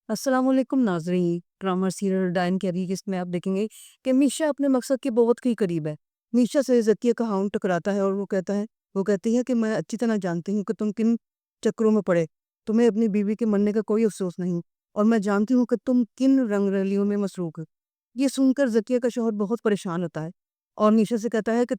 अस्सलाम वालेकुम नाज़रीन। ड्रामा सीरियल डायन के अभी इसमें आप देखेंगे कि मीशा अपने मकसद के बहुत ही करीब है। मीशा से ज़किया का हाउंड टकराता है और वो कहती है कि मैं अच्छी तरह जानती हूँ कि तुम किन चक्करों में पड़े। तुम्हें अपनी बीवी के मरने का कोई अफ़सोस नहीं और मैं जानती हूँ कि तुम किन रंग-रलियों में मसरूफ़ हो। ये सुनकर ज़किया का शौहर बहुत परेशान होता है और मीशा से कहता है कि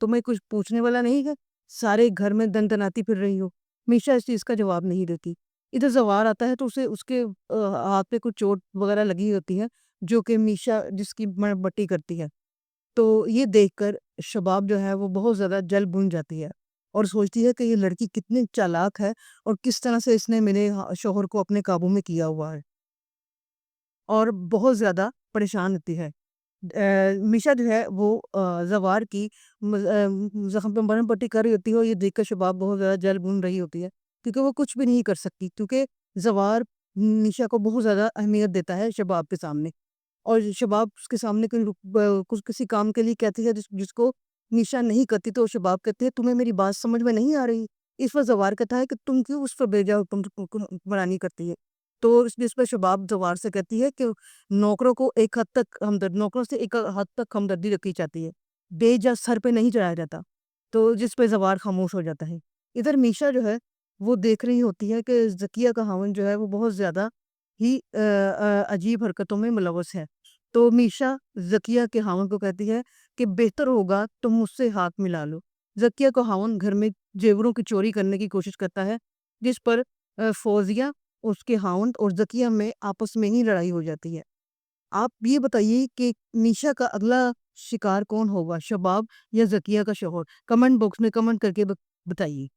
तुम्हें कुछ पूछने वाला नहीं है? सारे घर में दनदनाती फिर रही हो। मीशा इस चीज़ का जवाब नहीं देती। इधर ज़वार आता है तो उसे उसके हाथ पे कुछ चोट वग़ैरह लगी होती है, जो कि मीशा जिसकी मरम्मती करती है। तो ये देखकर शबाब जो है वो बहुत ज़्यादा जल-भुन जाती है और सोचती है कि ये लड़की कितनी चालाक है और किस तरह से इसने मेरे शौहर को अपने काबू में किया हुआ है और बहुत ज़्यादा परेशान होती है। मीशा जो है वो ज़वार की ज़ख्म पे मरहम पट्टी कर रही होती है और ये देखकर शबाब बहुत ज़्यादा जल भून रही होती है, क्योंकि वो कुछ भी नहीं कर सकती, क्योंकि ज़वार मीशा को बहुत ज़्यादा अहमियत देता है शबाब के सामने और शबाब उसके सामने कोई कुछ किसी काम के लिए कहती है जिसको मीशा नहीं करती, तो शबाब कहती है तुम्हें मेरी बात समझ में नहीं आ रही। इस पर ज़वार कहता है कि तुम क्यों उस पर बेजा हुक्मरानी करती है। तो इस पर शबाब ज़वार से कहती है कि नौकरों से एक हद तक हमदर्दी रखी जाती है। बेजा सर पे नहीं चढ़ाया जाता। तो जिस पे ज़बार खामोश हो जाता है। इधर मीशा जो है वो देख रही होती है कि ज़किया का ख़ावंद जो है वो बहुत ज़्यादा ही अजीब हरकतों में मुलव्वस है। तो मीशा ज़किया के ख़ावंद को कहती है कि बेहतर होगा तुम मुझसे हाथ मिला लो। ज़किया का ख़ावंद घर में ज़ेवरों की चोरी करने की कोशिश करता है, जिस पर फ़ौज़िया, उसके ख़ावंद और ज़किया में आपस में ही लड़ाई हो जाती है। आप ये बताइए कि मीशा का अगला शिकार कौन होगा? शबाब या ज़किया का शौहर? कमेंट बॉक्स में कमेंट करके बताइए।